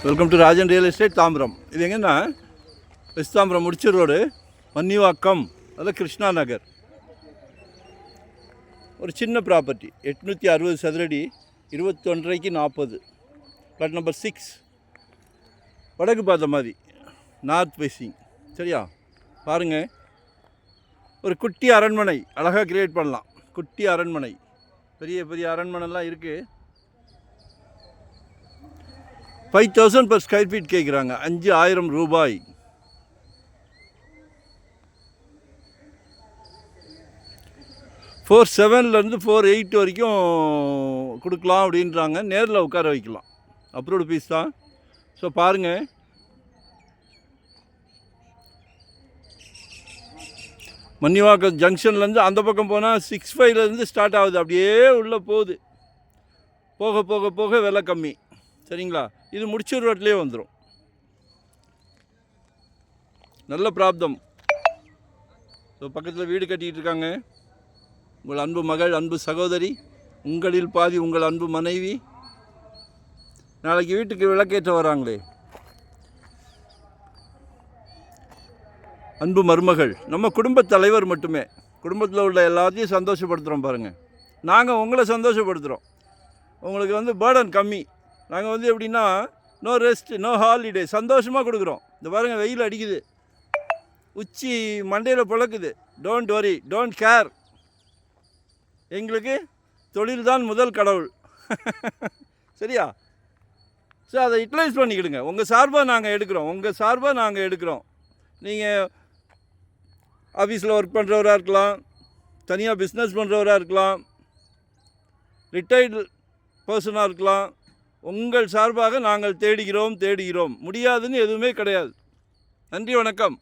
Welcome to Rajan real estate Tambaram. இது எங்கன்னா west Tambaram Mudichur road, Mannivakkam, அதில் கிருஷ்ணா நகர். ஒரு சின்ன ப்ராப்பர்ட்டி, 860 சதுரடி, 21.40, பிளாட் நம்பர் 6, வடக்கு பார்த்த மாதிரி, நார்த் ஃபேஸிங். சரியா? பாருங்கள், ஒரு குட்டி அரண்மனை அழகாக கிரியேட் பண்ணலாம். குட்டி அரண்மனை, பெரிய பெரிய அரண்மனைலாம் இருக்குது. 5,000 per ஸ்கொயர் ஃபீட் கேட்குறாங்க. 5,000 ரூபாய். $4,700 $4,800 வரைக்கும் கொடுக்கலாம் அப்படின்றாங்க. நேரில் உட்கார வைக்கலாம். அப்ரூவ்டு பீஸ் தான். ஸோ பாருங்கள், மன்னிவாக்கம் ஜங்ஷன்லேருந்து அந்த பக்கம் போனால் 65 ஸ்டார்ட் ஆகுது. அப்படியே உள்ளே போகுது. போக போக போக விலை கம்மி. சரிங்களா? இது முடிச்சூர் ரோட்லேயே வந்துடும். நல்ல பிராப்தம். ஸோ பக்கத்தில் வீடு கட்டிகிட்டு இருக்காங்க. உங்கள் அன்பு மகள், அன்பு சகோதரி, உங்களில் பாதி உங்கள் அன்பு மனைவி. நாளைக்கு வீட்டுக்கு விளக்கேற்ற வராங்களே, அன்பு மருமகள். நம்ம குடும்பத் தலைவர் மட்டுமே. குடும்பத்தில் உள்ள எல்லாத்தையும் சந்தோஷப்படுத்துகிறோம். பாருங்கள், நாங்கள் உங்களை சந்தோஷப்படுத்துகிறோம். உங்களுக்கு பேர்டன் கம்மி. நாங்கள் எப்படின்னா, நோ ரெஸ்ட், நோ ஹாலிடே, சந்தோஷமாக கொடுக்குறோம். இந்த பாருங்கள், வெயில் அடிக்குது, உச்சி மண்டையில் பிளக்குது. Don't worry, don't care. எங்களுக்கு தொழில் தான் முதல் கடவுள். சரியா? ஸோ அதை யூட்டிலைஸ் பண்ணிக்கிடுங்க. உங்கள் சார்பாக நாங்கள் எடுக்கிறோம். நீங்கள் ஆஃபீஸில் ஒர்க் பண்ணுறவராக இருக்கலாம், தனியாக பிஸ்னஸ் பண்ணுறவராக இருக்கலாம், ரிட்டையர்டு பர்சனாக இருக்கலாம். உங்கள் சார்பாக நாங்கள் தேடுகிறோம். முடியாதுன்னு எதுவுமே கிடையாது. நன்றி, வணக்கம்.